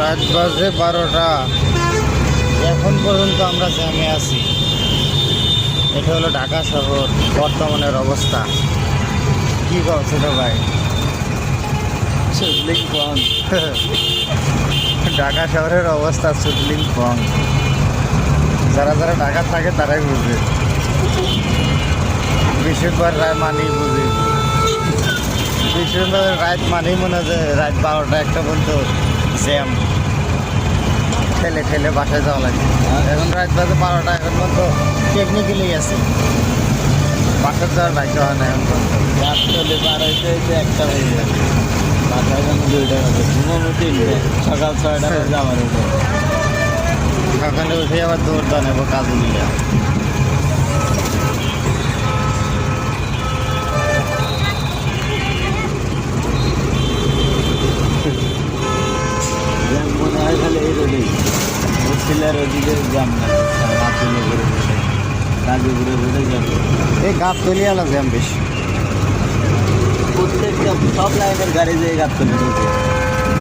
রাত বাজে 12টা। এখন পর্যন্ত আমরা জ্যামে আছি। এটা হলো ঢাকা শহর বর্তমানের অবস্থা। কি করছে তো ভাই? ঢাকা শহরের অবস্থা সুদলিং ফং। যারা যারা ঢাকা থাকে তারাই বুঝে। বৃহস্পতিবার রাত মানেই বুঝে। বৃহস্পতিবার রাত মানেই মনে হয় যে রাত 12টা 1টা পর্যন্ত জ্যাম। ঠেলে ঠেলে বাসায় যাওয়া লাগে। এখন রাত বাজে 12টা, এখন পর্যন্ত টেকনিক্যালি আছে। বাসার যাওয়ার বাইক হয় না এখন পর্যন্ত। রাত চলে 12টা 1টা হয়ে যাবে। বাসায় যেন 2টা বাজে, ঘুমানো 3টে, সকাল 6টা বাজে আমার উঠে। সকালে উঠে আবার দৌড় দান নেবো কাজে নিয়ে। জ্যাম মনে হয় খালি এই রোডেই, বসিলার ওদিকে জ্যাম না, রাতুলের রোডে, গাজীপুরের রোডে জ্যাম। এই গাবতলি আলা জ্যাম বেশি। প্রত্যেকটা সব লাইনের গাড়ি যেয়ে গাবতলি ঢুকে।